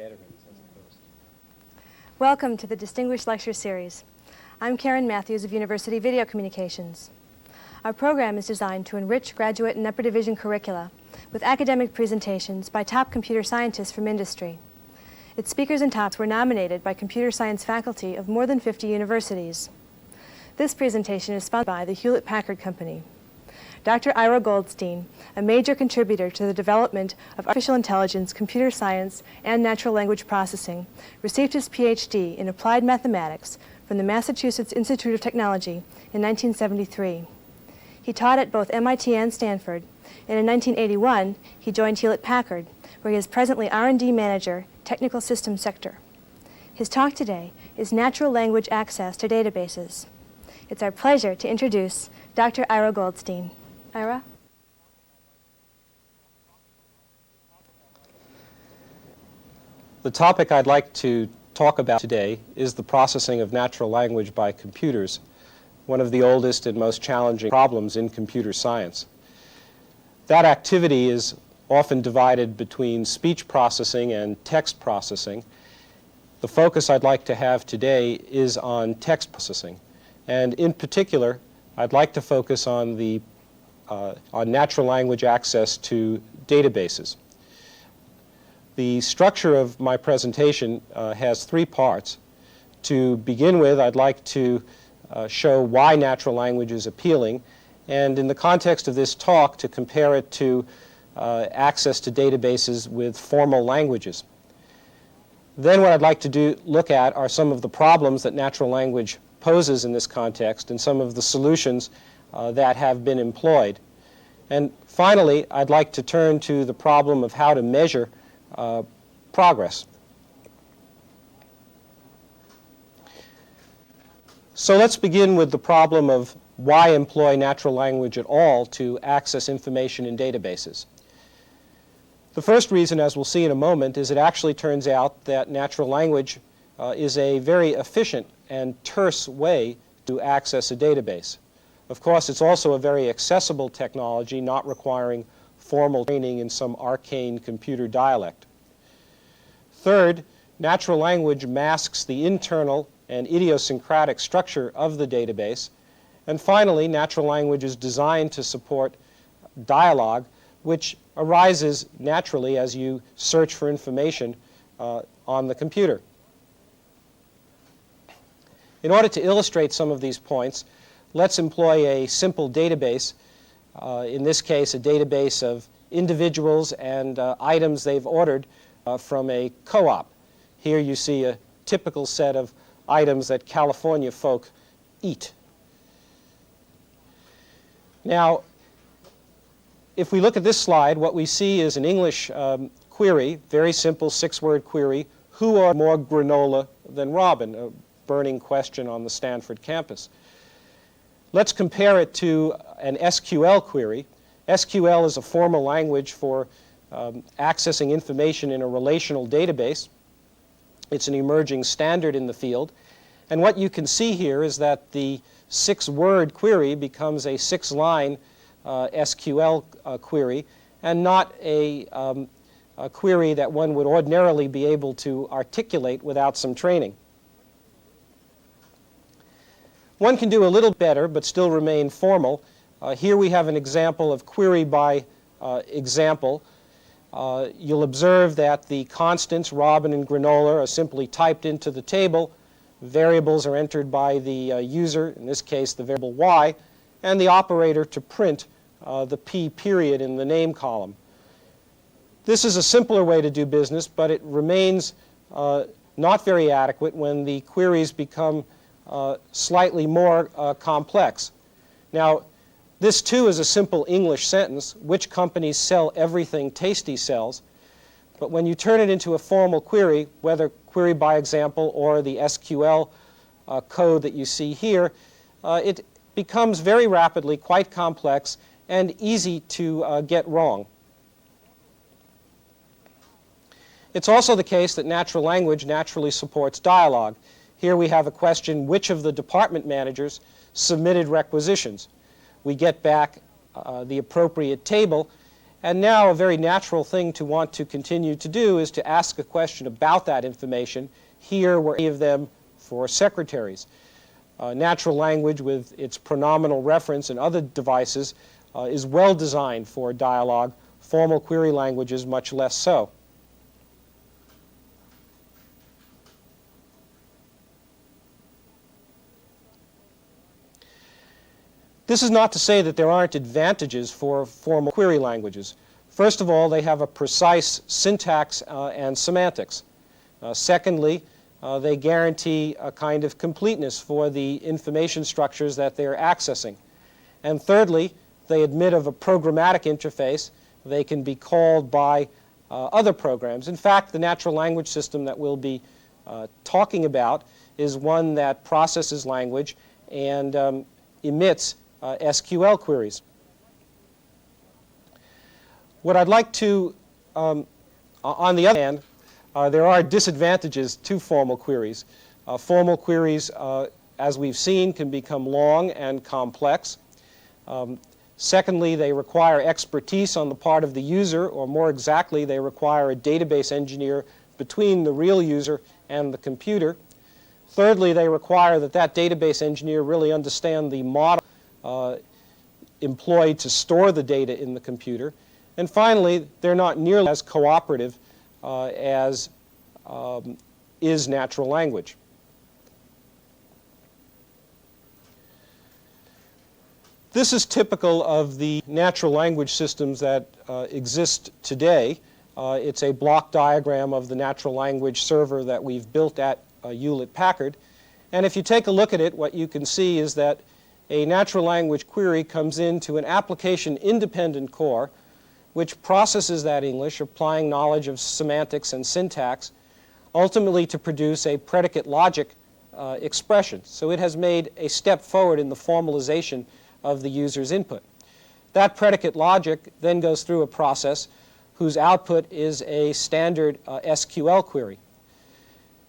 veterans as opposed to... Welcome to the Distinguished Lecture Series. I'm Karen Matthews of University Video Communications. Our program is designed to enrich graduate and upper division curricula with academic presentations by top computer scientists from industry. Its speakers and talks were nominated by computer science faculty of more than 50 universities. This presentation is sponsored by the Hewlett-Packard Company. Dr. Ira Goldstein, a major contributor to the development of artificial intelligence, computer science, and natural language processing, received his PhD in applied mathematics from the Massachusetts Institute of Technology in 1973. He taught at both MIT and Stanford, and in 1981, he joined Hewlett-Packard, where he is presently R&D Manager, Technical Systems Sector. His talk today is Natural Language Access to Databases. It's our pleasure to introduce Dr. Ira Goldstein. Ira? The topic I'd like to talk about today is the processing of natural language by computers, one of the oldest and most challenging problems in computer science. That activity is often divided between speech processing and text processing. The focus I'd like to have today is on text processing, and in particular, I'd like to focus on natural language access to databases. The structure of my presentation has three parts. To begin with, I'd like to show why natural language is appealing, and in the context of this talk, to compare it to access to databases with formal languages. Then what I'd like to look at are some of the problems that natural language poses in this context and some of the solutions that have been employed. And finally, I'd like to turn to the problem of how to measure progress. So let's begin with the problem of why employ natural language at all to access information in databases. The first reason, as we'll see in a moment, is it actually turns out that natural language is a very efficient and terse way to access a database. Of course, it's also a very accessible technology, not requiring formal training in some arcane computer dialect. Third, natural language masks the internal and idiosyncratic structure of the database. And finally, natural language is designed to support dialogue, which arises naturally as you search for information on the computer. In order to illustrate some of these points, let's employ a simple database, in this case a database of individuals and items they've ordered from a co-op. Here you see a typical set of items that California folk eat. Now, if we look at this slide, what we see is an English query, very simple six-word query: who are more granola than Robin? A burning question on the Stanford campus. Let's compare it to an SQL query. SQL is a formal language for accessing information in a relational database. It's an emerging standard in the field. And what you can see here is that the six-word query becomes a six-line SQL query, and not a query that one would ordinarily be able to articulate without some training. One can do a little better, but still remain formal. Here we have an example of query by example. You'll observe that the constants, Robin and granola, are simply typed into the table. Variables are entered by the user, in this case the variable y, and the operator to print the p period in the name column. This is a simpler way to do business, but it remains not very adequate when the queries become slightly more complex. Now, this too is a simple English sentence: which companies sell everything Tasty sells? But when you turn it into a formal query, whether query by example or the SQL code that you see here, it becomes very rapidly quite complex and easy to get wrong. It's also the case that natural language naturally supports dialogue. Here we have a question: which of the department managers submitted requisitions? We get back the appropriate table, And now a very natural thing to want to continue to do is to ask a question about that information. Here were any of them for secretaries. Natural language with its pronominal reference and other devices is well designed for dialogue. Formal query languages much less so. This is not to say that there aren't advantages for formal query languages. First of all, they have a precise syntax and semantics. Secondly, they guarantee a kind of completeness for the information structures that they're accessing. And thirdly, they admit of a programmatic interface. They can be called by other programs. In fact, the natural language system that we'll be talking about is one that processes language and emits SQL queries. What I'd like to, on the other hand, there are disadvantages to formal queries. Formal queries, as we've seen, can become long and complex. Secondly, they require expertise on the part of the user, or more exactly, they require a database engineer between the real user and the computer. Thirdly, they require that that database engineer really understand the model employed to store the data in the computer. And finally, they're not nearly as cooperative as is natural language. This is typical of the natural language systems that exist today. It's a block diagram of the natural language server that we've built at Hewlett-Packard. And if you take a look at it, what you can see is that a natural language query comes into an application-independent core, which processes that English, applying knowledge of semantics and syntax, ultimately to produce a predicate logic expression. So it has made a step forward in the formalization of the user's input. That predicate logic then goes through a process whose output is a standard SQL query.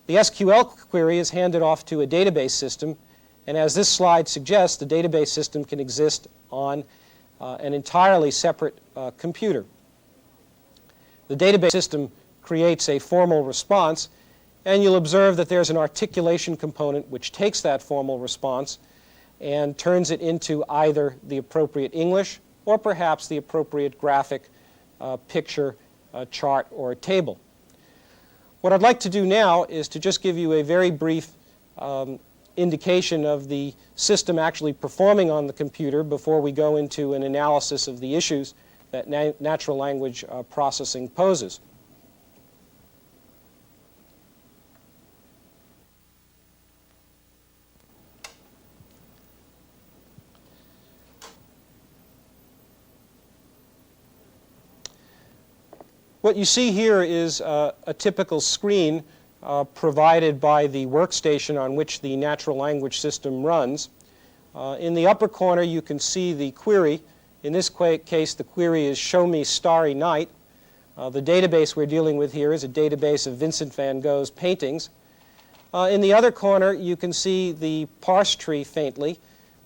The SQL query is handed off to a database system, and as this slide suggests, the database system can exist on an entirely separate computer. The database system creates a formal response, and you'll observe that there's an articulation component which takes that formal response and turns it into either the appropriate English or perhaps the appropriate graphic, picture, chart, or table. What I'd like to do now is to just give you a very brief indication of the system actually performing on the computer before we go into an analysis of the issues that natural language processing poses. What you see here is a typical screen provided by the workstation on which the natural language system runs. In the upper corner, you can see the query. In this case, the query is "Show me Starry Night." The database we're dealing with here is a database of Vincent van Gogh's paintings. In the other corner, you can see the parse tree faintly.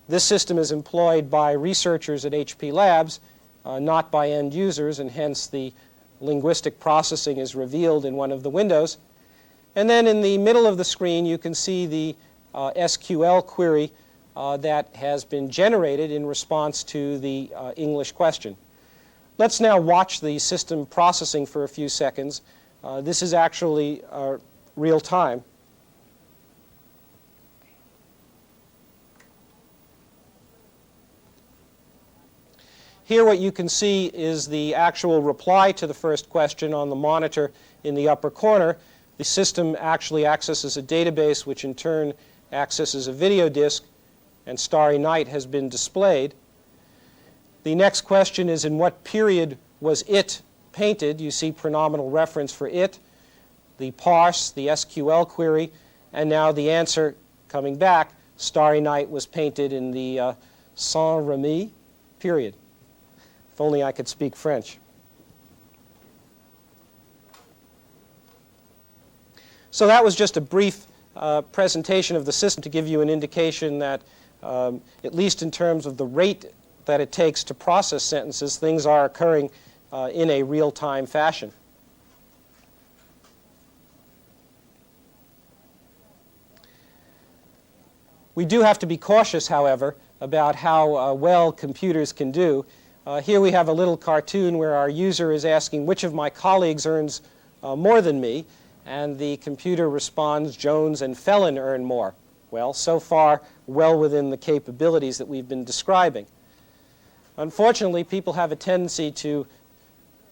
This system is employed by researchers at HP Labs, not by end users, and hence the linguistic processing is revealed in one of the windows. And then in the middle of the screen, you can see the SQL query that has been generated in response to the English question. Let's now watch the system processing for a few seconds. This is actually real time. Here what you can see is the actual reply to the first question on the monitor in the upper corner. The system actually accesses a database, which in turn accesses a video disk, and Starry Night has been displayed. The next question is, in what period was it painted? You see pronominal reference for it, the parse, the SQL query, and now the answer coming back, Starry Night was painted in the Saint-Remy period. If only I could speak French. So that was just a brief presentation of the system to give you an indication that, at least in terms of the rate that it takes to process sentences, things are occurring in a real-time fashion. We do have to be cautious, however, about how well computers can do. Here we have a little cartoon where our user is asking which of my colleagues earns more than me, and the computer responds, Jones and Felon earn more. Well, so far, well within the capabilities that we've been describing. Unfortunately, people have a tendency to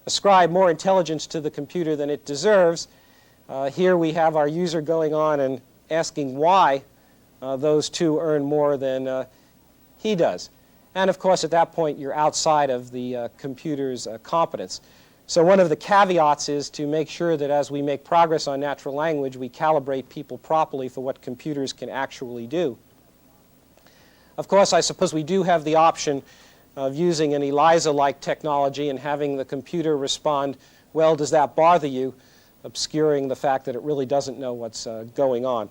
ascribe more intelligence to the computer than it deserves. Here we have our user going on and asking why those two earn more than he does. And of course, at that point, you're outside of the computer's competence. So one of the caveats is to make sure that as we make progress on natural language, we calibrate people properly for what computers can actually do. Of course, I suppose we do have the option of using an ELIZA-like technology and having the computer respond, well, does that bother you, obscuring the fact that it really doesn't know what's going on.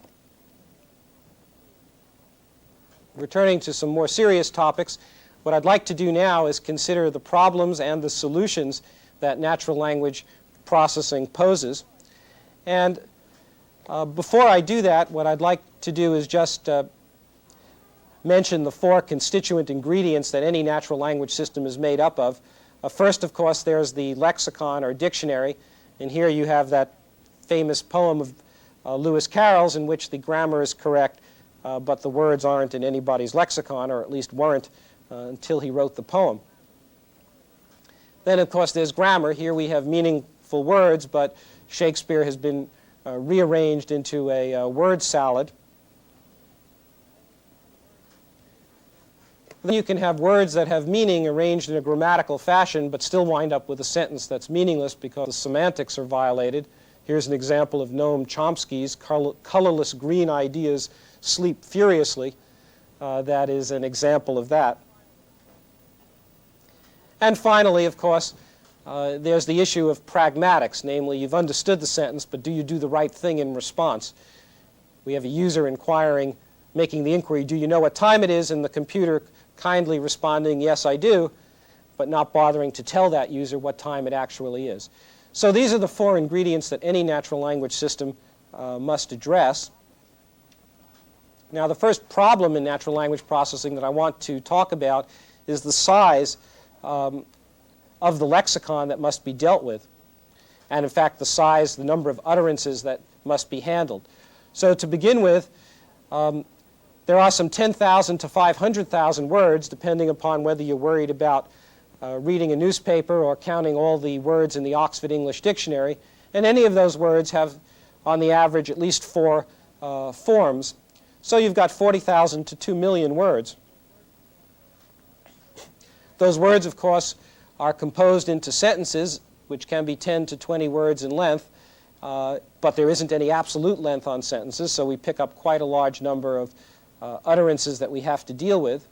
Returning to some more serious topics, what I'd like to do now is consider the problems and the solutions that natural language processing poses. And before I do that, what I'd like to do is just mention the four constituent ingredients that any natural language system is made up of. First, of course, there's the lexicon or dictionary. And here you have that famous poem of Lewis Carroll's in which the grammar is correct, but the words aren't in anybody's lexicon, or at least weren't until he wrote the poem. Then, of course, there's grammar. Here we have meaningful words, but Shakespeare has been rearranged into a word salad. Then you can have words that have meaning arranged in a grammatical fashion, but still wind up with a sentence that's meaningless because the semantics are violated. Here's an example of Noam Chomsky's colorless green ideas sleep furiously. That is an example of that. And finally, of course, there's the issue of pragmatics, namely, you've understood the sentence, but do you do the right thing in response? We have a user inquiring, making the inquiry, do you know what time it is? And the computer kindly responding, yes, I do, but not bothering to tell that user what time it actually is. So these are the four ingredients that any natural language system must address. Now, the first problem in natural language processing that I want to talk about is the size of the lexicon that must be dealt with, and in fact the size, the number of utterances that must be handled. So to begin with, there are some 10,000 to 500,000 words, depending upon whether you're worried about reading a newspaper or counting all the words in the Oxford English Dictionary, and any of those words have, on the average, at least 4 forms. So you've got 40,000 to 2 million words. Those words, of course, are composed into sentences, which can be 10 to 20 words in length, but there isn't any absolute length on sentences, so we pick up quite a large number of utterances that we have to deal with.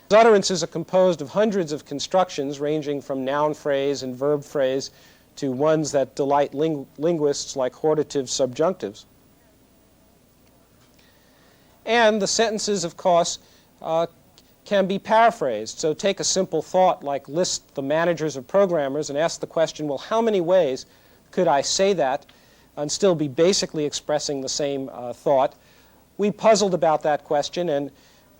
Those utterances are composed of hundreds of constructions, ranging from noun phrase and verb phrase to ones that delight linguists like hortative subjunctives. And the sentences, of course, can be paraphrased. So take a simple thought like list the managers of programmers and ask the question, well, how many ways could I say that and still be basically expressing the same thought? We puzzled about that question and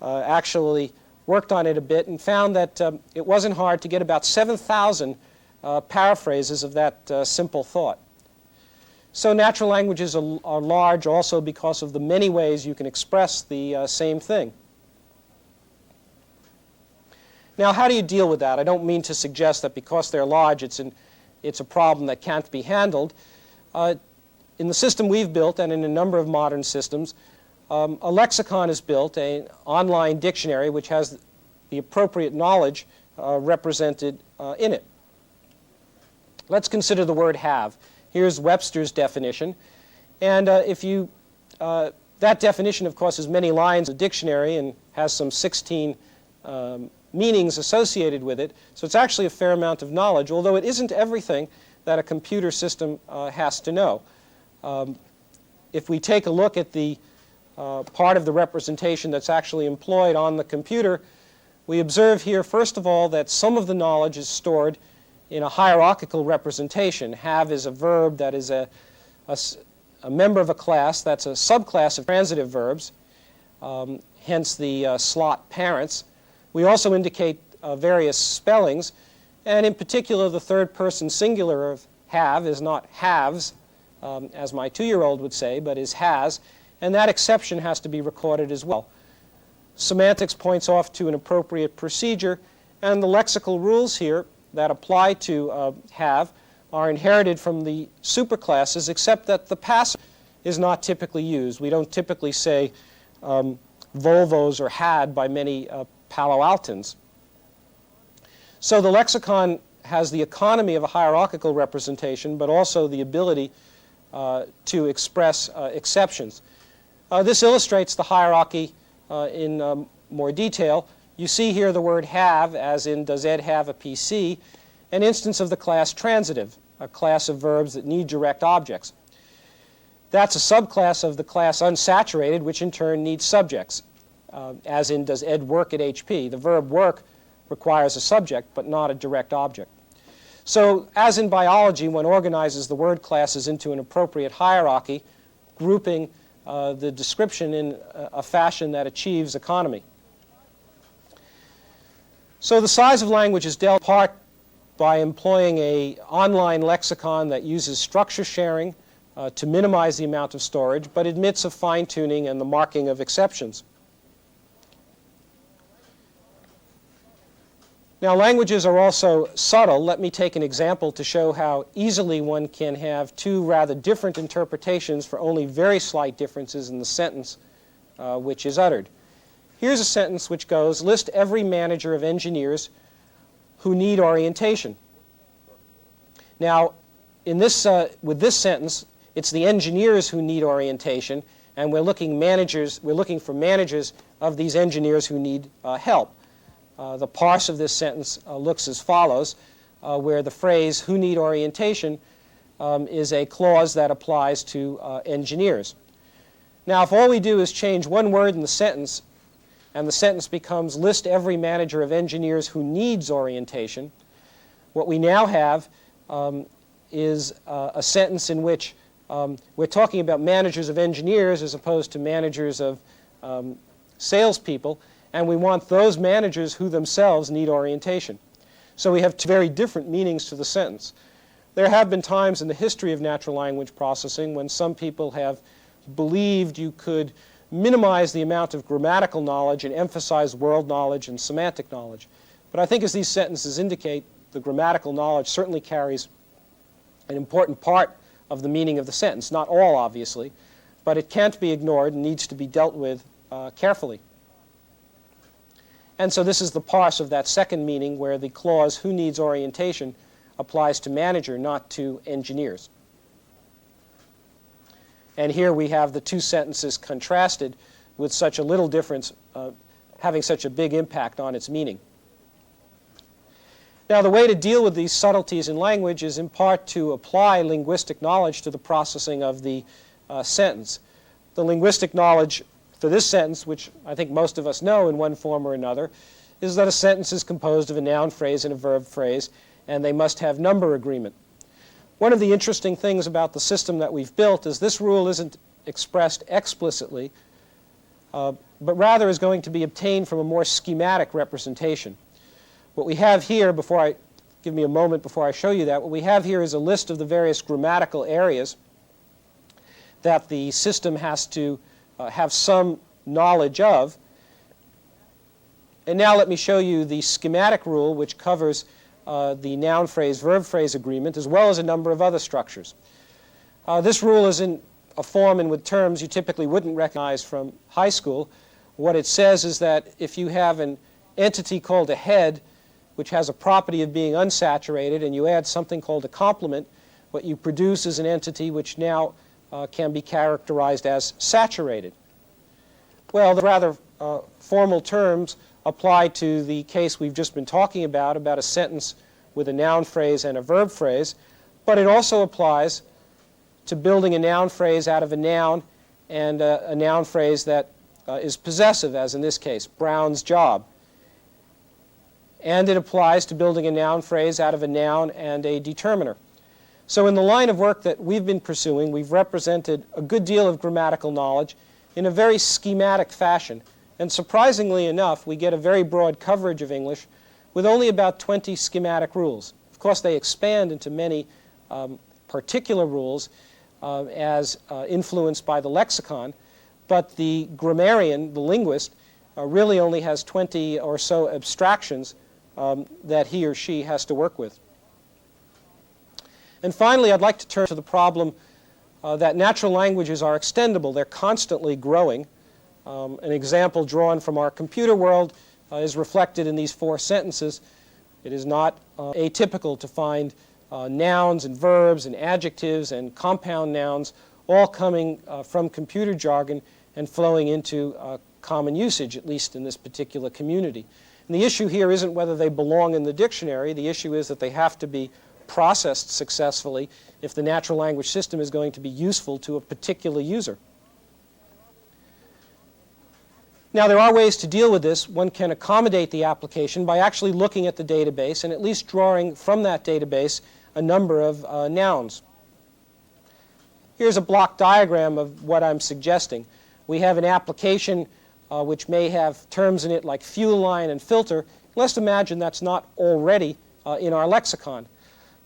actually worked on it a bit and found that it wasn't hard to get about 7,000 paraphrases of that simple thought. So natural languages are large also because of the many ways you can express the same thing. Now, how do you deal with that? I don't mean to suggest that because they're large, it's a problem that can't be handled. In the system we've built, and in a number of modern systems, a lexicon is built, an online dictionary, which has the appropriate knowledge represented in it. Let's consider the word have. Here's Webster's definition. And that definition, of course, has many lines of dictionary and has some 16 meanings associated with it. So it's actually a fair amount of knowledge, although it isn't everything that a computer system has to know. If we take a look at the part of the representation that's actually employed on the computer, we observe here, first of all, that some of the knowledge is stored in a hierarchical representation. Have is a verb that is a member of a class that's a subclass of transitive verbs, hence the slot parents. We also indicate various spellings, and in particular the third person singular of have is not haves, as my 2-year-old would say, but is has, and that exception has to be recorded as well. Semantics points off to an appropriate procedure, and the lexical rules here that apply to have are inherited from the superclasses, except that the passive is not typically used. We don't typically say Volvos or had by many Palo Altans. So the lexicon has the economy of a hierarchical representation, but also the ability to express exceptions. This illustrates the hierarchy in more detail. You see here the word have, as in does Ed have a PC, an instance of the class transitive, a class of verbs that need direct objects. That's a subclass of the class unsaturated, which in turn needs subjects, as in does Ed work at HP. The verb work requires a subject, but not a direct object. So, as in biology, one organizes the word classes into an appropriate hierarchy, grouping the description in a fashion that achieves economy. So the size of language is dealt in part by employing an online lexicon that uses structure sharing to minimize the amount of storage, but admits of fine-tuning and the marking of exceptions. Now, languages are also subtle. Let me take an example to show how easily one can have two rather different interpretations for only very slight differences in the sentence which is uttered. Here's a sentence which goes, list every manager of engineers who need orientation. Now, in this, with this sentence, it's the engineers who need orientation, and we're looking for managers of these engineers who need help. The parse of this sentence looks as follows, where the phrase who need orientation is a clause that applies to engineers. Now, if all we do is change one word in the sentence, and the sentence becomes list every manager of engineers who needs orientation, what we now have is a sentence in which we're talking about managers of engineers as opposed to managers of salespeople, and we want those managers who themselves need orientation. So we have two very different meanings to the sentence. There have been times in the history of natural language processing when some people have believed you could minimize the amount of grammatical knowledge and emphasize world knowledge and semantic knowledge. But I think as these sentences indicate, the grammatical knowledge certainly carries an important part of the meaning of the sentence. Not all, obviously, but it can't be ignored and needs to be dealt with carefully. And so this is the parse of that second meaning where the clause who needs orientation applies to manager, not to engineers. And here we have the two sentences contrasted with such a little difference having such a big impact on its meaning. Now, the way to deal with these subtleties in language is in part to apply linguistic knowledge to the processing of the sentence. The linguistic knowledge for this sentence, which I think most of us know in one form or another, is that a sentence is composed of a noun phrase and a verb phrase, and they must have number agreement. One of the interesting things about the system that we've built is this rule isn't expressed explicitly, but rather is going to be obtained from a more schematic representation. What we have here, give me a moment before I show you that, what we have here is a list of the various grammatical areas that the system has to have some knowledge of. And now let me show you the schematic rule which covers the noun phrase, verb phrase agreement, as well as a number of other structures. This rule is in a form and with terms you typically wouldn't recognize from high school. What it says is that if you have an entity called a head, which has a property of being unsaturated, and you add something called a complement, what you produce is an entity which now can be characterized as saturated. Well, the rather formal terms apply to the case we've just been talking about a sentence with a noun phrase and a verb phrase, but it also applies to building a noun phrase out of a noun and a noun phrase that is possessive, as in this case, Brown's job. and it applies to building a noun phrase out of a noun and a determiner. So in the line of work that we've been pursuing, we've represented a good deal of grammatical knowledge in a very schematic fashion. And surprisingly enough, we get a very broad coverage of English with only about 20 schematic rules. Of course, they expand into many particular rules as influenced by the lexicon, but the grammarian, the linguist, really only has 20 or so abstractions that he or she has to work with. And finally, I'd like to turn to the problem that natural languages are extendable. They're constantly growing. An example drawn from our computer world is reflected in these 4 sentences. It is not atypical to find nouns and verbs and adjectives and compound nouns all coming from computer jargon and flowing into common usage, at least in this particular community. And the issue here isn't whether they belong in the dictionary. The issue is that they have to be processed successfully if the natural language system is going to be useful to a particular user. Now, there are ways to deal with this. One can accommodate the application by actually looking at the database and at least drawing from that database a number of nouns. Here's a block diagram of what I'm suggesting. We have an application which may have terms in it like fuel line and filter. Let's imagine that's not already in our lexicon.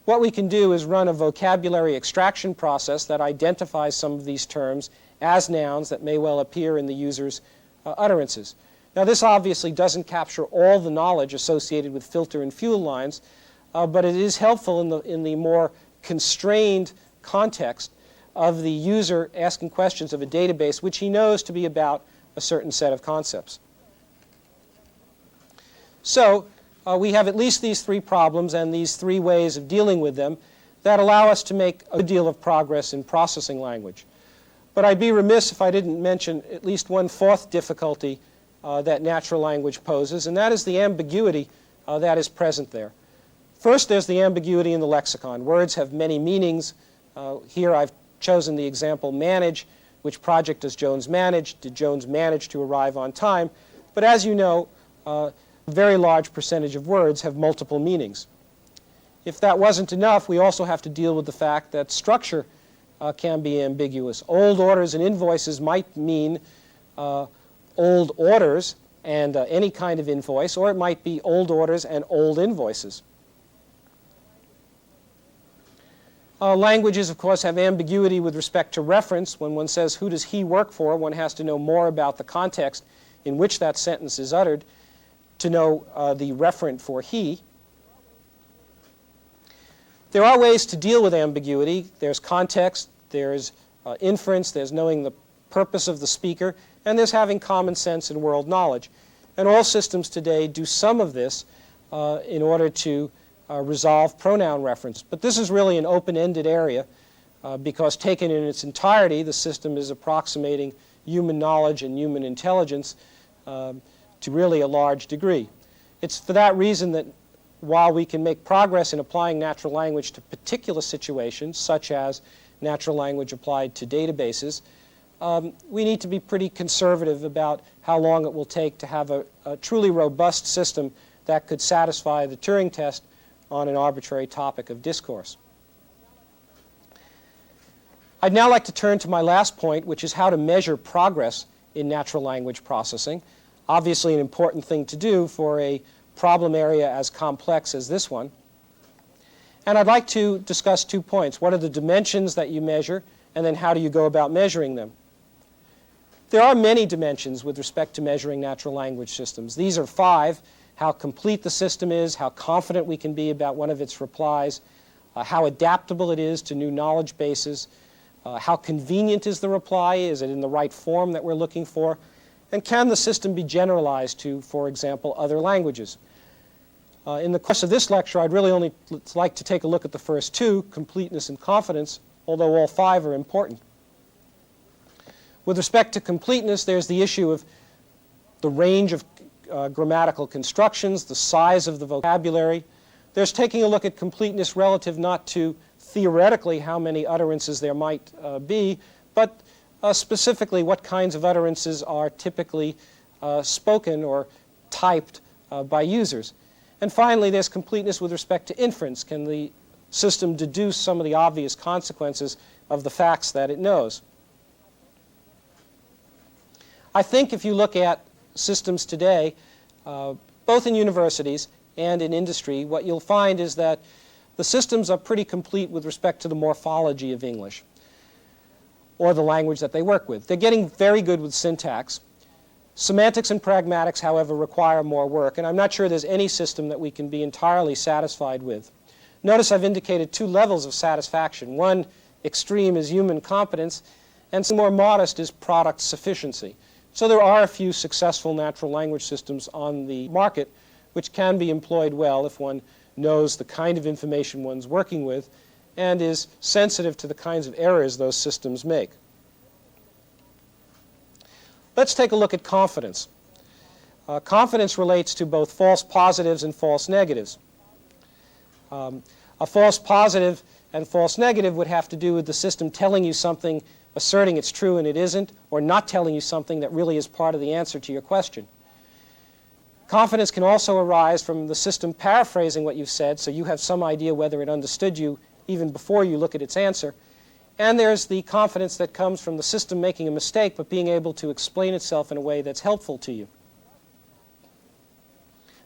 What we can do is run a vocabulary extraction process that identifies some of these terms as nouns that may well appear in the user's utterances. Now, this obviously doesn't capture all the knowledge associated with filter and fuel lines, but it is helpful in the more constrained context of the user asking questions of a database which he knows to be about a certain set of concepts. So we have at least these 3 problems and these 3 ways of dealing with them that allow us to make a good deal of progress in processing language. But I'd be remiss if I didn't mention at least one 4th difficulty that natural language poses, and that is the ambiguity that is present there. First, there's the ambiguity in the lexicon. Words have many meanings. Here I've chosen the example manage. Which project does Jones manage? Did Jones manage to arrive on time? But as you know, a very large percentage of words have multiple meanings. If that wasn't enough, we also have to deal with the fact that structure can be ambiguous. Old orders and invoices might mean old orders and any kind of invoice, or it might be old orders and old invoices. Languages, of course, have ambiguity with respect to reference. When one says, who does he work for, one has to know more about the context in which that sentence is uttered to know the referent for he. There are ways to deal with ambiguity. There's context, there's inference, there's knowing the purpose of the speaker, and there's having common sense and world knowledge. And all systems today do some of this in order to resolve pronoun reference. But this is really an open-ended area because taken in its entirety, the system is approximating human knowledge and human intelligence to really a large degree. It's for that reason that while we can make progress in applying natural language to particular situations, such as natural language applied to databases, we need to be pretty conservative about how long it will take to have a truly robust system that could satisfy the Turing test on an arbitrary topic of discourse. I'd now like to turn to my last point, which is how to measure progress in natural language processing. Obviously an important thing to do for a problem area as complex as this one. And I'd like to discuss 2 points. What are the dimensions that you measure, and then how do you go about measuring them? There are many dimensions with respect to measuring natural language systems. These are 5. How complete the system is, how confident we can be about one of its replies, how adaptable it is to new knowledge bases, how convenient is the reply, is it in the right form that we're looking for, and can the system be generalized to, for example, other languages. In the course of this lecture, I'd really only like to take a look at the first 2, completeness and confidence, although all 5 are important. With respect to completeness, there's the issue of the range of grammatical constructions, the size of the vocabulary. There's taking a look at completeness relative not to theoretically how many utterances there might be, but specifically what kinds of utterances are typically spoken or typed by users. And finally, there's completeness with respect to inference. Can the system deduce some of the obvious consequences of the facts that it knows? I think if you look at systems today, both in universities and in industry, what you'll find is that the systems are pretty complete with respect to the morphology of English, or the language that they work with. They're getting very good with syntax. Semantics and pragmatics, however, require more work, and I'm not sure there's any system that we can be entirely satisfied with. Notice I've indicated two levels of satisfaction. One extreme is human competence, and some more modest is product sufficiency. So there are a few successful natural language systems on the market which can be employed well if one knows the kind of information one's working with and is sensitive to the kinds of errors those systems make. Let's take a look at confidence. Confidence relates to both false positives and false negatives. A false positive and false negative would have to do with the system telling you something, asserting it's true and it isn't, or not telling you something that really is part of the answer to your question. Confidence can also arise from the system paraphrasing what you've said, so you have some idea whether it understood you even before you look at its answer. And there's the confidence that comes from the system making a mistake but being able to explain itself in a way that's helpful to you.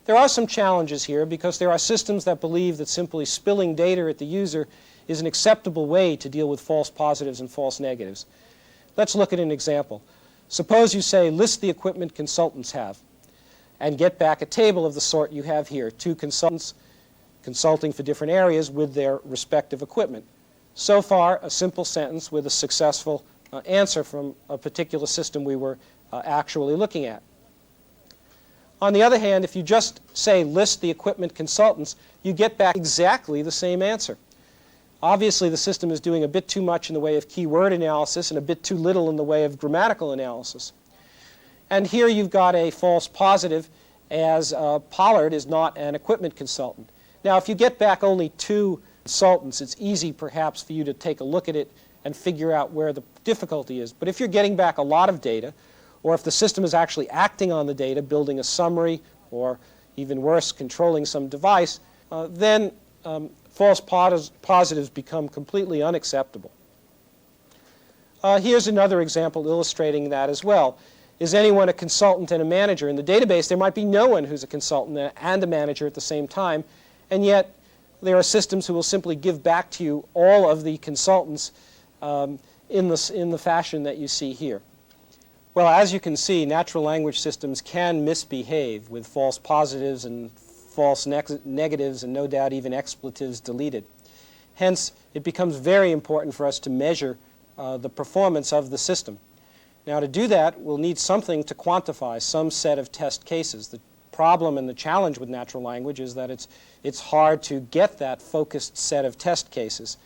There are some challenges here because there are systems that believe that simply spilling data at the user is an acceptable way to deal with false positives and false negatives. Let's look at an example. Suppose you say, list the equipment consultants have, and get back a table of the sort you have here, 2 consultants consulting for different areas with their respective equipment. So far, a simple sentence with a successful answer from a particular system we were actually looking at. On the other hand, if you just say list the equipment consultants, you get back exactly the same answer. Obviously, the system is doing a bit too much in the way of keyword analysis and a bit too little in the way of grammatical analysis. And here you've got a false positive, as Pollard is not an equipment consultant. Now, if you get back only 2 consultants, it's easy perhaps for you to take a look at it and figure out where the difficulty is. But if you're getting back a lot of data, or if the system is actually acting on the data, building a summary, or even worse, controlling some device, then false positives become completely unacceptable. Here's another example illustrating that as well. Is anyone a consultant and a manager? In the database, there might be no one who's a consultant and a manager at the same time, and yet there are systems who will simply give back to you all of the consultants in the fashion that you see here. Well, as you can see, natural language systems can misbehave with false positives and false negatives and no doubt even expletives deleted. Hence, it becomes very important for us to measure the performance of the system. Now, to do that, we'll need something to quantify, some set of test cases. The problem and the challenge with natural language is that it's hard to get that focused set of test cases.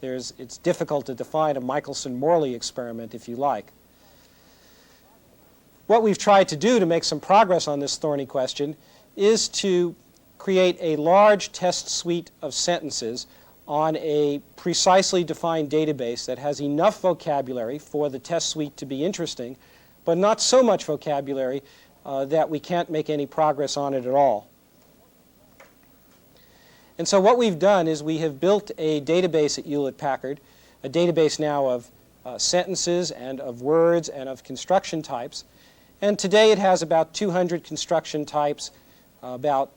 It's difficult to define a Michelson-Morley experiment, if you like. What we've tried to do to make some progress on this thorny question is to create a large test suite of sentences on a precisely defined database that has enough vocabulary for the test suite to be interesting, but not so much vocabulary that we can't make any progress on it at all. And so what we've done is we have built a database at Hewlett-Packard, a database now of sentences and of words and of construction types. And today it has about 200 construction types, about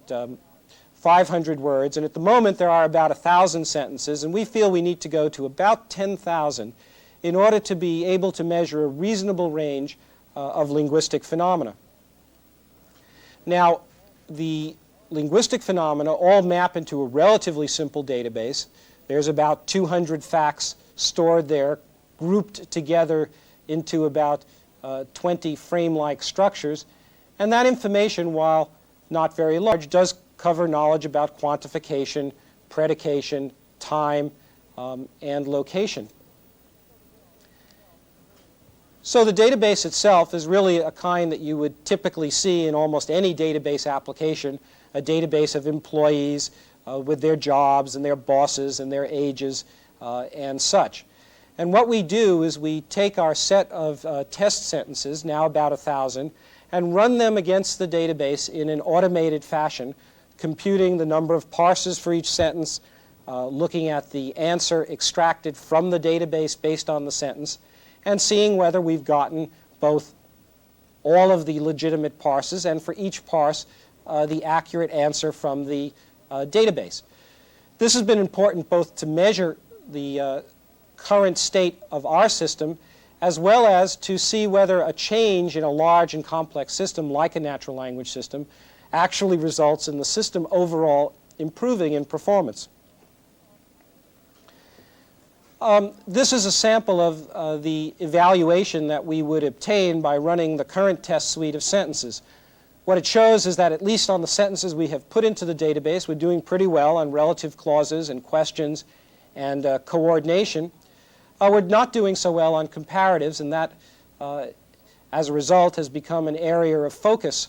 500 words, and at the moment there are about 1,000 sentences, and we feel we need to go to about 10,000 in order to be able to measure a reasonable range of linguistic phenomena. Now, the linguistic phenomena all map into a relatively simple database. There's about 200 facts stored there, grouped together into about 20 frame-like structures, and that information, while not very large, does cover knowledge about quantification, predication, time, and location. So the database itself is really a kind that you would typically see in almost any database application, a database of employees with their jobs and their bosses and their ages and such. And what we do is we take our set of test sentences, now about 1,000, and run them against the database in an automated fashion computing the number of parses for each sentence, looking at the answer extracted from the database based on the sentence, and seeing whether we've gotten both all of the legitimate parses and for each parse the accurate answer from the database. This has been important both to measure the current state of our system as well as to see whether a change in a large and complex system like a natural language system actually results in the system overall improving in performance. This is a sample of the evaluation that we would obtain by running the current test suite of sentences. What it shows is that at least on the sentences we have put into the database, we're doing pretty well on relative clauses and questions and coordination. We're not doing so well on comparatives, and that, as a result, has become an area of focus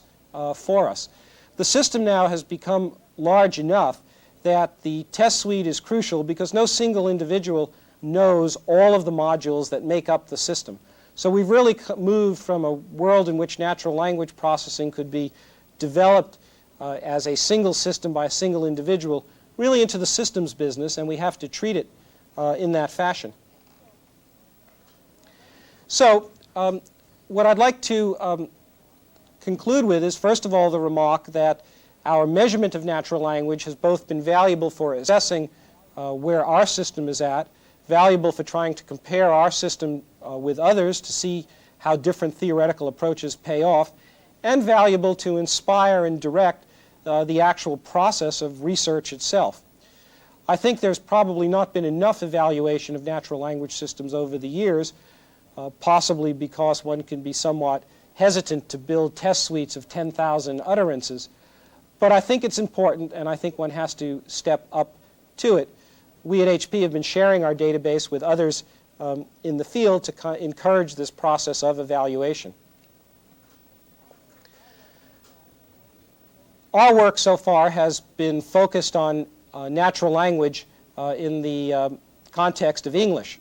for us. The system now has become large enough that the test suite is crucial because no single individual knows all of the modules that make up the system. So we've really moved from a world in which natural language processing could be developed as a single system by a single individual, really into the systems business, and we have to treat it in that fashion. So what I'd like to conclude with is, first of all, the remark that our measurement of natural language has both been valuable for assessing where our system is at, valuable for trying to compare our system with others to see how different theoretical approaches pay off, and valuable to inspire and direct the actual process of research itself. I think there's probably not been enough evaluation of natural language systems over the years, possibly because one can be somewhat hesitant to build test suites of 10,000 utterances. But I think it's important, and I think one has to step up to it. We at HP have been sharing our database with others in the field to encourage this process of evaluation. Our work so far has been focused on natural language in the context of English.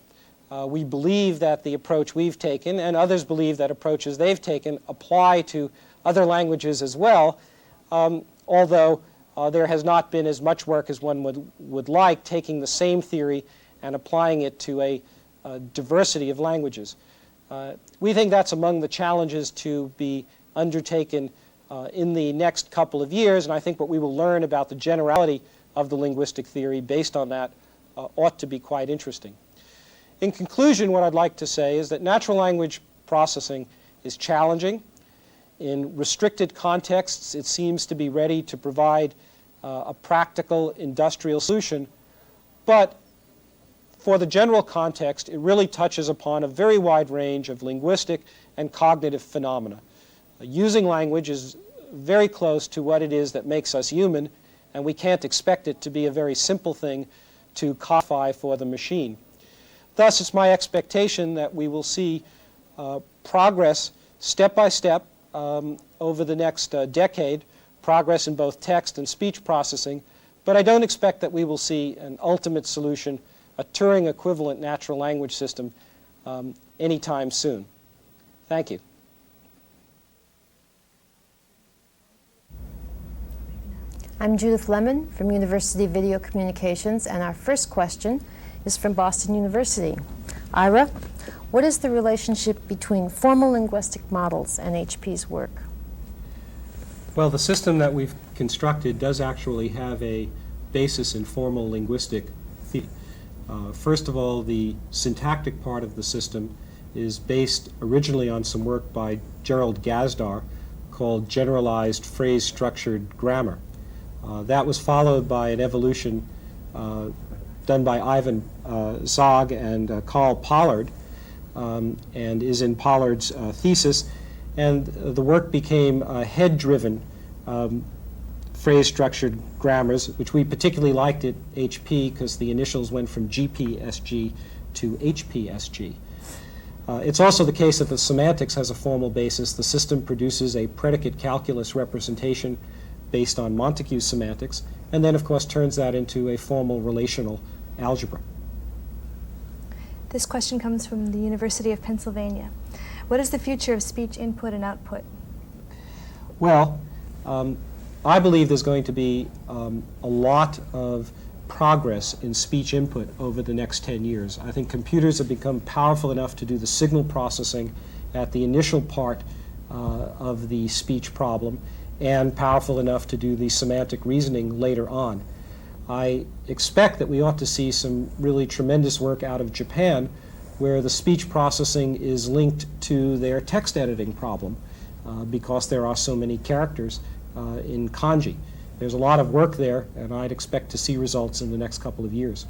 We believe that the approach we've taken, and others believe that approaches they've taken, apply to other languages as well, although there has not been as much work as one would like taking the same theory and applying it to a diversity of languages. We think that's among the challenges to be undertaken in the next couple of years, and I think what we will learn about the generality of the linguistic theory based on that ought to be quite interesting. In conclusion, what I'd like to say is that natural language processing is challenging. In restricted contexts, it seems to be ready to provide a practical industrial solution, but for the general context, it really touches upon a very wide range of linguistic and cognitive phenomena. Using language is very close to what it is that makes us human, and we can't expect it to be a very simple thing to codify for the machine. Thus, it's my expectation that we will see progress step by step over the next decade, progress in both text and speech processing, but I don't expect that we will see an ultimate solution, a Turing equivalent natural language system, anytime soon. Thank you. I'm Judith Lemon from University Video Communications, and our first question is from Boston University. Ira, what is the relationship between formal linguistic models and HP's work? Well, the system that we've constructed does actually have a basis in formal linguistic theory. First of all, the syntactic part of the system is based originally on some work by Gerald Gazdar called generalized phrase-structured grammar. That was followed by an evolution done by Ivan Zog and Carl Pollard, and is in Pollard's thesis. And the work became head-driven phrase-structured grammars, which we particularly liked at HP because the initials went from GPSG to HPSG. It's also the case that the semantics has a formal basis. The system produces a predicate calculus representation based on Montague's semantics, and then, of course, turns that into a formal relational algebra. This question comes from the University of Pennsylvania. What is the future of speech input and output? Well, I believe there's going to be a lot of progress in speech input over the next 10 years. I think computers have become powerful enough to do the signal processing at the initial part of the speech problem, and powerful enough to do the semantic reasoning later on. I expect that we ought to see some really tremendous work out of Japan, where the speech processing is linked to their text editing problem, because there are so many characters in kanji. There's a lot of work there, and I'd expect to see results in the next couple of years.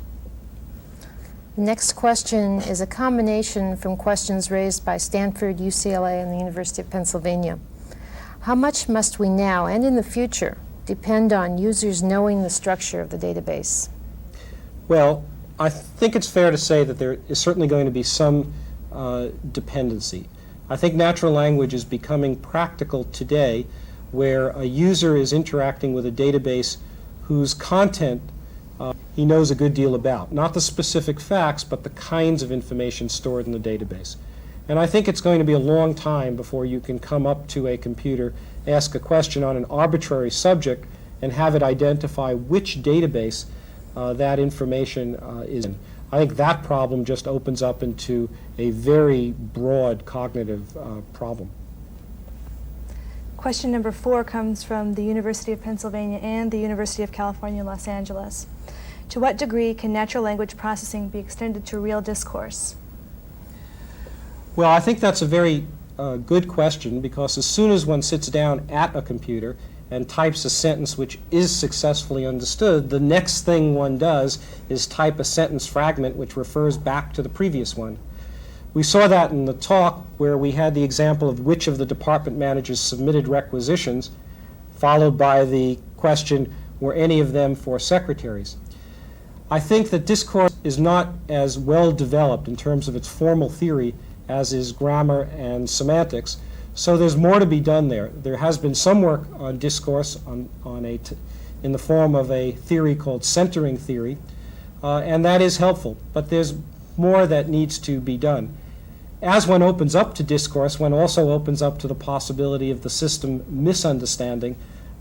The next question is a combination from questions raised by Stanford, UCLA, and the University of Pennsylvania. How much must we now and in the future depend on users knowing the structure of the database? Well, I think it's fair to say that there is certainly going to be some dependency. I think natural language is becoming practical today, where a user is interacting with a database whose content he knows a good deal about. Not the specific facts, but the kinds of information stored in the database. And I think it's going to be a long time before you can come up to a computer, ask a question on an arbitrary subject, and have it identify which database that information is in. I think that problem just opens up into a very broad cognitive problem. Question number 4 comes from the University of Pennsylvania and the University of California, Los Angeles. To what degree can natural language processing be extended to real discourse? Well, I think that's a very good question, because as soon as one sits down at a computer and types a sentence which is successfully understood, the next thing one does is type a sentence fragment which refers back to the previous one. We saw that in the talk where we had the example of which of the department managers submitted requisitions, followed by the question, were any of them for secretaries? I think that discourse is not as well developed in terms of its formal theory as is grammar and semantics, so there's more to be done there. There has been some work on discourse in the form of a theory called centering theory, and that is helpful, but there's more that needs to be done. As one opens up to discourse, one also opens up to the possibility of the system misunderstanding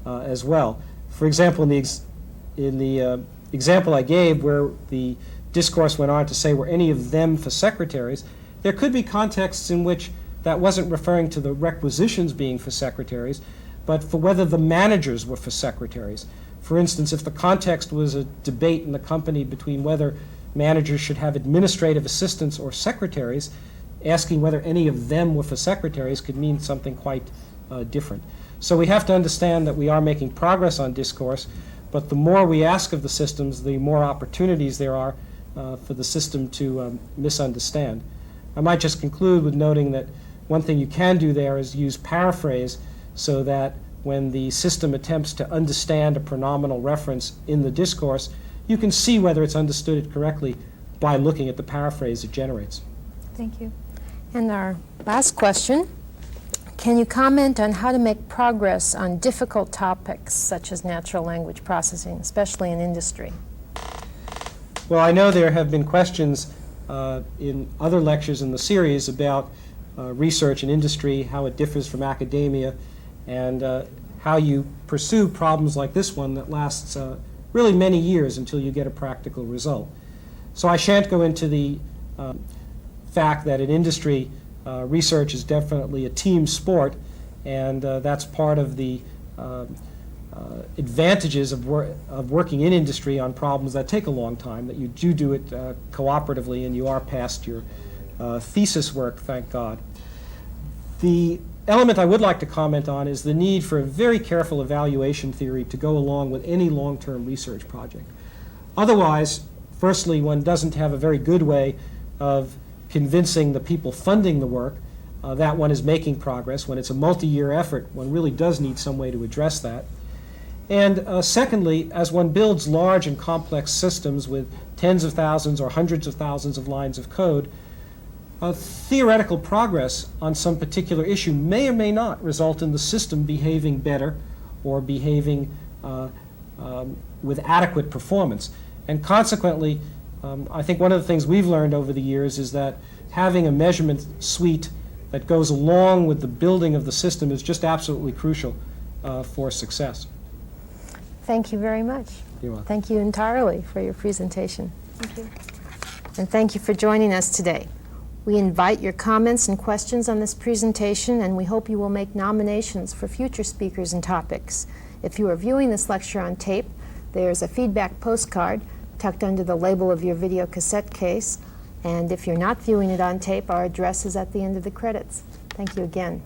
as well. For example, in the example I gave, where the discourse went on to say, were any of them for secretaries, there could be contexts in which that wasn't referring to the requisitions being for secretaries, but for whether the managers were for secretaries. For instance, if the context was a debate in the company between whether managers should have administrative assistants or secretaries, asking whether any of them were for secretaries could mean something quite different. So we have to understand that we are making progress on discourse, but the more we ask of the systems, the more opportunities there are for the system to misunderstand. I might just conclude with noting that one thing you can do there is use paraphrase, so that when the system attempts to understand a pronominal reference in the discourse, you can see whether it's understood it correctly by looking at the paraphrase it generates. Thank you. And our last question, can you comment on how to make progress on difficult topics such as natural language processing, especially in industry? Well, I know there have been questions in other lectures in the series about research in industry, how it differs from academia, and how you pursue problems like this one that lasts really many years until you get a practical result. So I shan't go into the fact that in industry, research is definitely a team sport, and that's part of the advantages of working in industry on problems that take a long time, that you do it cooperatively, and you are past your thesis work, thank God. The element I would like to comment on is the need for a very careful evaluation theory to go along with any long-term research project. Otherwise, firstly, one doesn't have a very good way of convincing the people funding the work that one is making progress. When it's a multi-year effort, one really does need some way to address that. And secondly, as one builds large and complex systems with tens of thousands or hundreds of thousands of lines of code, theoretical progress on some particular issue may or may not result in the system behaving better or behaving with adequate performance. And consequently, I think one of the things we've learned over the years is that having a measurement suite that goes along with the building of the system is just absolutely crucial for success. Thank you very much. You're welcome. Thank you entirely for your presentation. Thank you. And thank you for joining us today. We invite your comments and questions on this presentation, and we hope you will make nominations for future speakers and topics. If you are viewing this lecture on tape, there's a feedback postcard tucked under the label of your video cassette case. And if you're not viewing it on tape, our address is at the end of the credits. Thank you again.